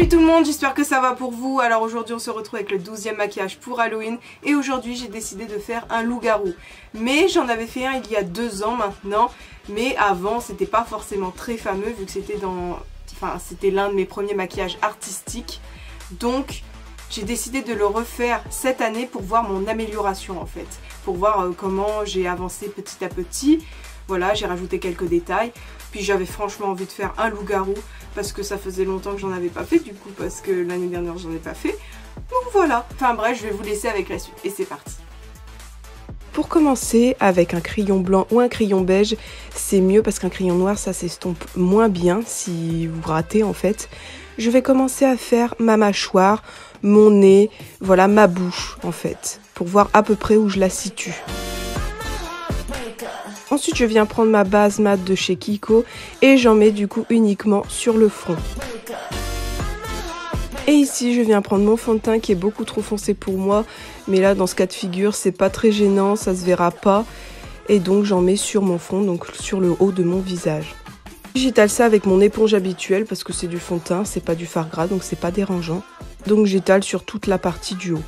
Salut tout le monde, j'espère que ça va pour vous. Alors aujourd'hui on se retrouve avec le 12e maquillage pour Halloween. Et aujourd'hui j'ai décidé de faire un loup-garou. Mais j'en avais fait un il y a 2 ans maintenant. Mais avant c'était pas forcément très fameux vu que c'était c'était l'un de mes premiers maquillages artistiques. Donc j'ai décidé de le refaire cette année pour voir mon amélioration en fait. Pour voir comment j'ai avancé petit à petit. Voilà, j'ai rajouté quelques détails. Puis j'avais franchement envie de faire un loup-garou parce que ça faisait longtemps que j'en avais pas fait, du coup parce que l'année dernière j'en ai pas fait. Donc voilà, enfin bref, je vais vous laisser avec la suite et c'est parti. Pour commencer, avec un crayon blanc ou un crayon beige, c'est mieux parce qu'un crayon noir ça s'estompe moins bien si vous ratez en fait. Je vais commencer à faire ma mâchoire, mon nez, voilà ma bouche en fait, pour voir à peu près où je la situe. Ensuite, je viens prendre ma base mat de chez Kiko et j'en mets du coup uniquement sur le front. Et ici, je viens prendre mon fond de teint qui est beaucoup trop foncé pour moi. Mais là, dans ce cas de figure, c'est pas très gênant, ça se verra pas. Et donc, j'en mets sur mon front, donc sur le haut de mon visage. J'étale ça avec mon éponge habituelle parce que c'est du fond de teint, c'est pas du fard gras, donc c'est pas dérangeant. Donc, j'étale sur toute la partie du haut.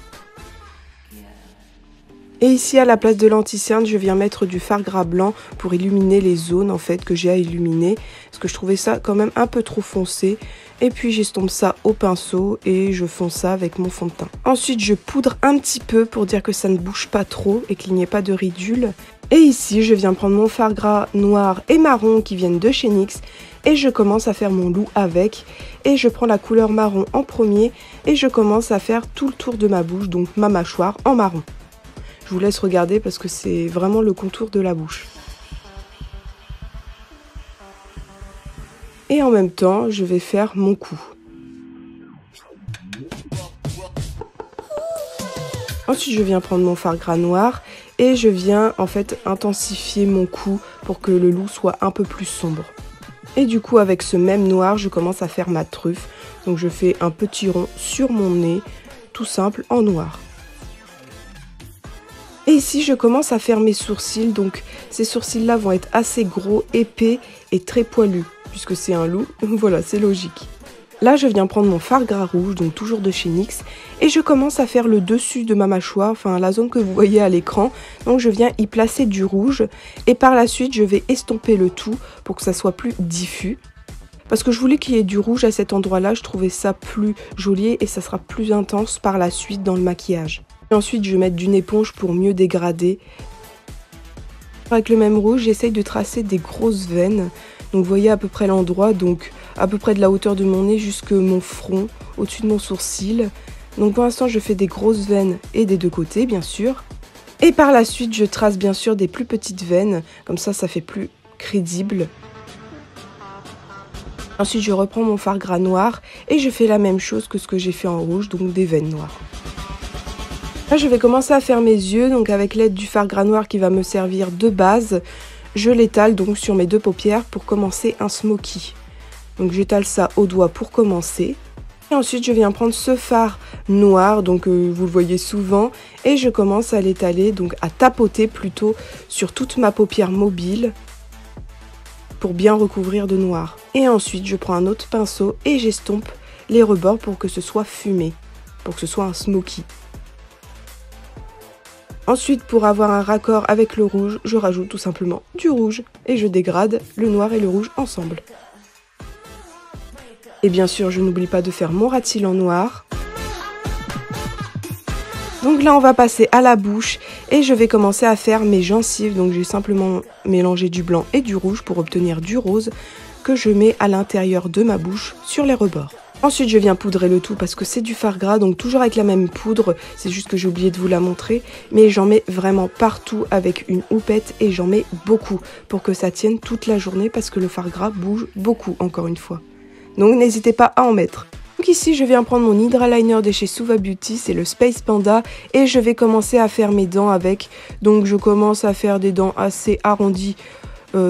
Et ici, à la place de l'anti-cerne, je viens mettre du fard gras blanc pour illuminer les zones en fait que j'ai à illuminer. Parce que je trouvais ça quand même un peu trop foncé. Et puis j'estompe ça au pinceau et je fonce ça avec mon fond de teint. Ensuite, je poudre un petit peu pour dire que ça ne bouge pas trop et qu'il n'y ait pas de ridules. Et ici, je viens prendre mon fard gras noir et marron qui viennent de chez NYX. Et je commence à faire mon loup avec. Et je prends la couleur marron en premier. Et je commence à faire tout le tour de ma bouche, donc ma mâchoire en marron. Je vous laisse regarder parce que c'est vraiment le contour de la bouche. Et en même temps, je vais faire mon cou. Ensuite, je viens prendre mon fard gras noir et je viens en fait intensifier mon cou pour que le loup soit un peu plus sombre. Et du coup, avec ce même noir, je commence à faire ma truffe. Donc je fais un petit rond sur mon nez, tout simple, en noir. Et ici, je commence à faire mes sourcils, donc ces sourcils-là vont être assez gros, épais et très poilus, puisque c'est un loup, voilà, c'est logique. Là, je viens prendre mon fard gras rouge, donc toujours de chez NYX, et je commence à faire le dessus de ma mâchoire, enfin la zone que vous voyez à l'écran. Donc je viens y placer du rouge, et par la suite, je vais estomper le tout pour que ça soit plus diffus. Parce que je voulais qu'il y ait du rouge à cet endroit-là, je trouvais ça plus joli et ça sera plus intense par la suite dans le maquillage. Et ensuite, je vais mettre d'une éponge pour mieux dégrader. Avec le même rouge, j'essaye de tracer des grosses veines. Donc, vous voyez à peu près l'endroit, donc à peu près de la hauteur de mon nez jusque mon front, au-dessus de mon sourcil. Donc, pour l'instant, je fais des grosses veines et des deux côtés, bien sûr. Et par la suite, je trace bien sûr des plus petites veines. Comme ça fait plus crédible. Ensuite, je reprends mon fard gras noir et je fais la même chose que ce que j'ai fait en rouge, donc des veines noires. Là, je vais commencer à faire mes yeux, donc avec l'aide du fard gras noir qui va me servir de base, je l'étale donc sur mes 2 paupières pour commencer un smoky. Donc j'étale ça au doigt pour commencer. Et ensuite, je viens prendre ce fard noir, donc vous le voyez souvent, et je commence à l'étaler, donc à tapoter plutôt sur toute ma paupière mobile pour bien recouvrir de noir. Et ensuite, je prends un autre pinceau et j'estompe les rebords pour que ce soit fumé, pour que ce soit un smoky. Ensuite, pour avoir un raccord avec le rouge, je rajoute tout simplement du rouge et je dégrade le noir et le rouge ensemble. Et bien sûr, je n'oublie pas de faire mon ras de cils en noir. Donc là, on va passer à la bouche et je vais commencer à faire mes gencives. Donc j'ai simplement mélangé du blanc et du rouge pour obtenir du rose que je mets à l'intérieur de ma bouche sur les rebords. Ensuite, je viens poudrer le tout parce que c'est du fard gras, donc toujours avec la même poudre. C'est juste que j'ai oublié de vous la montrer. Mais j'en mets vraiment partout avec une houppette et j'en mets beaucoup pour que ça tienne toute la journée parce que le fard gras bouge beaucoup, encore une fois. Donc n'hésitez pas à en mettre. Donc ici, je viens prendre mon Hydraliner de chez Suva Beauty, c'est le Space Panda. Et je vais commencer à faire mes dents avec. Donc je commence à faire des dents assez arrondies.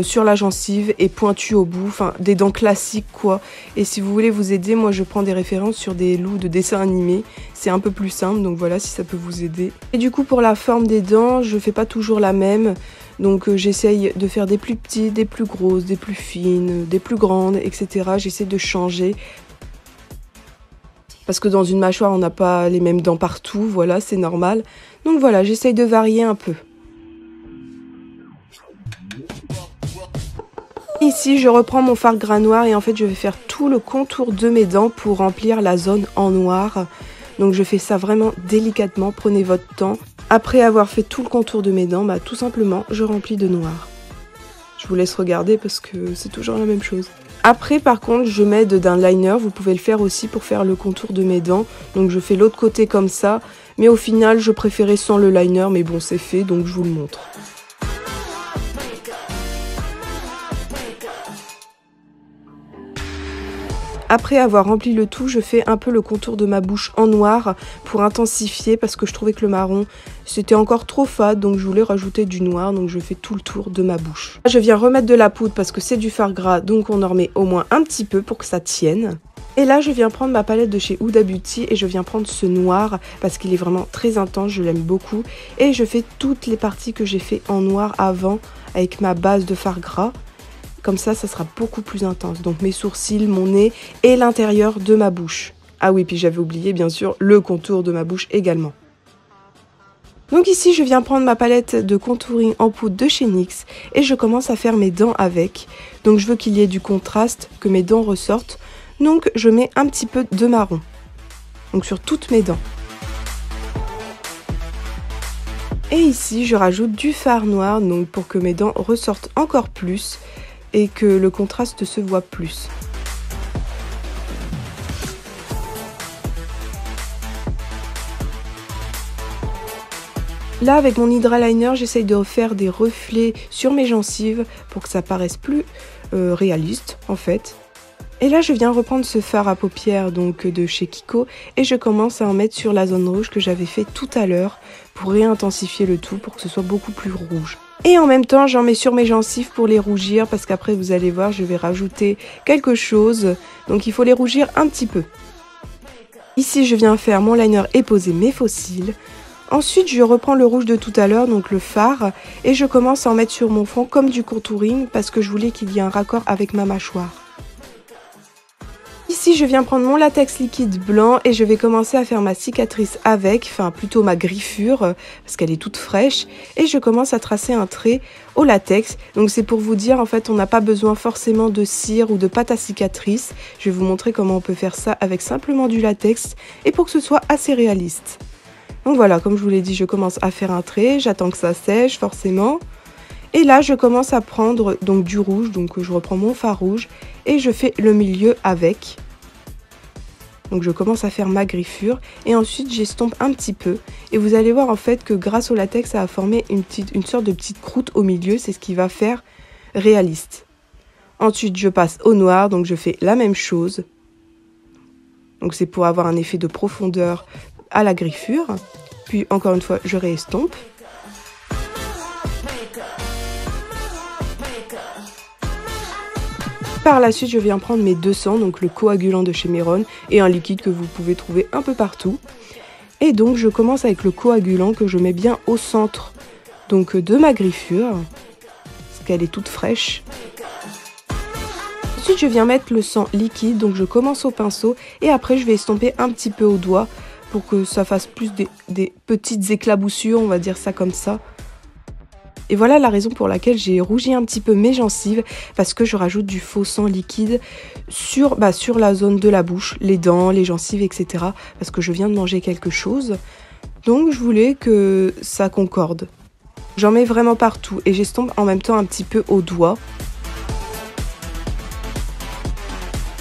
Sur la gencive et pointu au bout, enfin des dents classiques quoi. Et si vous voulez vous aider, moi je prends des références sur des loups de dessins animés, c'est un peu plus simple, donc voilà si ça peut vous aider. Et du coup pour la forme des dents, je fais pas toujours la même, donc j'essaye de faire des plus petites, des plus grosses, des plus fines, des plus grandes, etc. J'essaie de changer. Parce que dans une mâchoire, on n'a pas les mêmes dents partout, voilà, c'est normal. Donc voilà, j'essaye de varier un peu. Ici, je reprends mon fard gras noir et en fait, je vais faire tout le contour de mes dents pour remplir la zone en noir. Donc je fais ça vraiment délicatement, prenez votre temps. Après avoir fait tout le contour de mes dents, bah, tout simplement, je remplis de noir. Je vous laisse regarder parce que c'est toujours la même chose. Après, par contre, je m'aide d'un liner. Vous pouvez le faire aussi pour faire le contour de mes dents. Donc, je fais l'autre côté comme ça. Mais au final, je préférais sans le liner. Mais bon, c'est fait, donc je vous le montre. Après avoir rempli le tout, je fais un peu le contour de ma bouche en noir pour intensifier parce que je trouvais que le marron c'était encore trop fade, donc je voulais rajouter du noir, donc je fais tout le tour de ma bouche. Je viens remettre de la poudre parce que c'est du fard gras, donc on en remet au moins un petit peu pour que ça tienne. Et là, je viens prendre ma palette de chez Huda Beauty et je viens prendre ce noir parce qu'il est vraiment très intense, je l'aime beaucoup. Et je fais toutes les parties que j'ai fait en noir avant avec ma base de fard gras. Comme ça sera beaucoup plus intense. Donc mes sourcils, mon nez et l'intérieur de ma bouche. Ah oui, puis j'avais oublié bien sûr le contour de ma bouche également. Donc ici, je viens prendre ma palette de contouring en poudre de chez NYX et je commence à faire mes dents avec. Donc je veux qu'il y ait du contraste, que mes dents ressortent. Donc je mets un petit peu de marron. Donc sur toutes mes dents. Et ici, je rajoute du fard noir donc pour que mes dents ressortent encore plus. Et que le contraste se voit plus. Là, avec mon Hydra Liner, j'essaye de faire des reflets sur mes gencives pour que ça paraisse plus réaliste en fait. Et là, je viens reprendre ce fard à paupières donc de chez Kiko et je commence à en mettre sur la zone rouge que j'avais fait tout à l'heure pour réintensifier le tout pour que ce soit beaucoup plus rouge. Et en même temps, j'en mets sur mes gencives pour les rougir parce qu'après, vous allez voir, je vais rajouter quelque chose. Donc, il faut les rougir un petit peu. Ici, je viens faire mon liner et poser mes faux cils. Ensuite, je reprends le rouge de tout à l'heure, donc le fard, et je commence à en mettre sur mon front comme du contouring parce que je voulais qu'il y ait un raccord avec ma mâchoire. Ici, je viens prendre mon latex liquide blanc et je vais commencer à faire ma cicatrice avec, enfin plutôt ma griffure, parce qu'elle est toute fraîche. Et je commence à tracer un trait au latex. Donc c'est pour vous dire, en fait, on n'a pas besoin forcément de cire ou de pâte à cicatrice. Je vais vous montrer comment on peut faire ça avec simplement du latex et pour que ce soit assez réaliste. Donc voilà, comme je vous l'ai dit, je commence à faire un trait, j'attends que ça sèche forcément. Et là, je commence à prendre donc du rouge, donc je reprends mon fard rouge et je fais le milieu avec. Donc je commence à faire ma griffure et ensuite j'estompe un petit peu. Et vous allez voir en fait que grâce au latex, ça a formé une sorte de petite croûte au milieu, c'est ce qui va faire réaliste. Ensuite, je passe au noir, donc je fais la même chose. Donc c'est pour avoir un effet de profondeur à la griffure. Puis encore une fois, je réestompe. Par la suite, je viens prendre mes 200, donc le coagulant de chez Meron, et un liquide que vous pouvez trouver un peu partout. Et donc, je commence avec le coagulant que je mets bien au centre donc, de ma griffure, parce qu'elle est toute fraîche. Ensuite, je viens mettre le sang liquide, donc je commence au pinceau, et après, je vais estomper un petit peu au doigt pour que ça fasse plus des petites éclaboussures, on va dire ça comme ça. Et voilà la raison pour laquelle j'ai rougi un petit peu mes gencives, parce que je rajoute du faux sang liquide sur la zone de la bouche, les dents, les gencives, etc. Parce que je viens de manger quelque chose, donc je voulais que ça concorde. J'en mets vraiment partout et j'estompe en même temps un petit peu au doigt.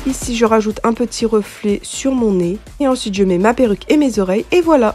Ici je rajoute un petit reflet sur mon nez et ensuite je mets ma perruque et mes oreilles et voilà.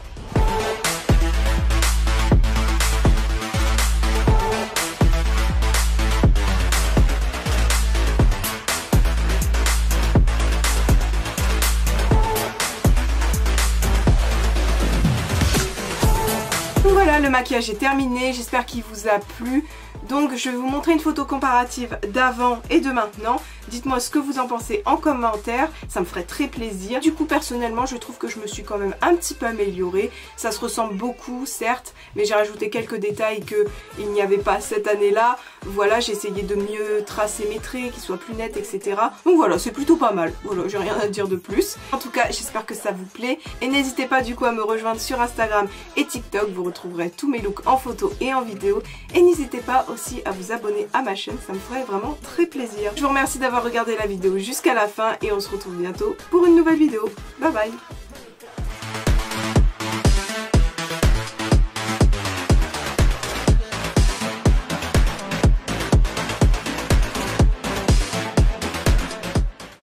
Voilà, le maquillage est terminé, j'espère qu'il vous a plu. Donc je vais vous montrer une photo comparative d'avant et de maintenant. Dites-moi ce que vous en pensez en commentaire, ça me ferait très plaisir. Du coup personnellement je trouve que je me suis quand même un petit peu améliorée. Ça se ressemble beaucoup certes, mais j'ai rajouté quelques détails qu'il n'y avait pas cette année-là. Voilà, j'ai essayé de mieux tracer mes traits, qu'ils soient plus nets, etc. Donc voilà, c'est plutôt pas mal. Voilà, j'ai rien à dire de plus. En tout cas, j'espère que ça vous plaît. Et n'hésitez pas du coup à me rejoindre sur Instagram et TikTok. Vous retrouverez tous mes looks en photo et en vidéo. Et n'hésitez pas aussi à vous abonner à ma chaîne, ça me ferait vraiment très plaisir. Je vous remercie d'avoir regardé la vidéo jusqu'à la fin et on se retrouve bientôt pour une nouvelle vidéo. Bye bye!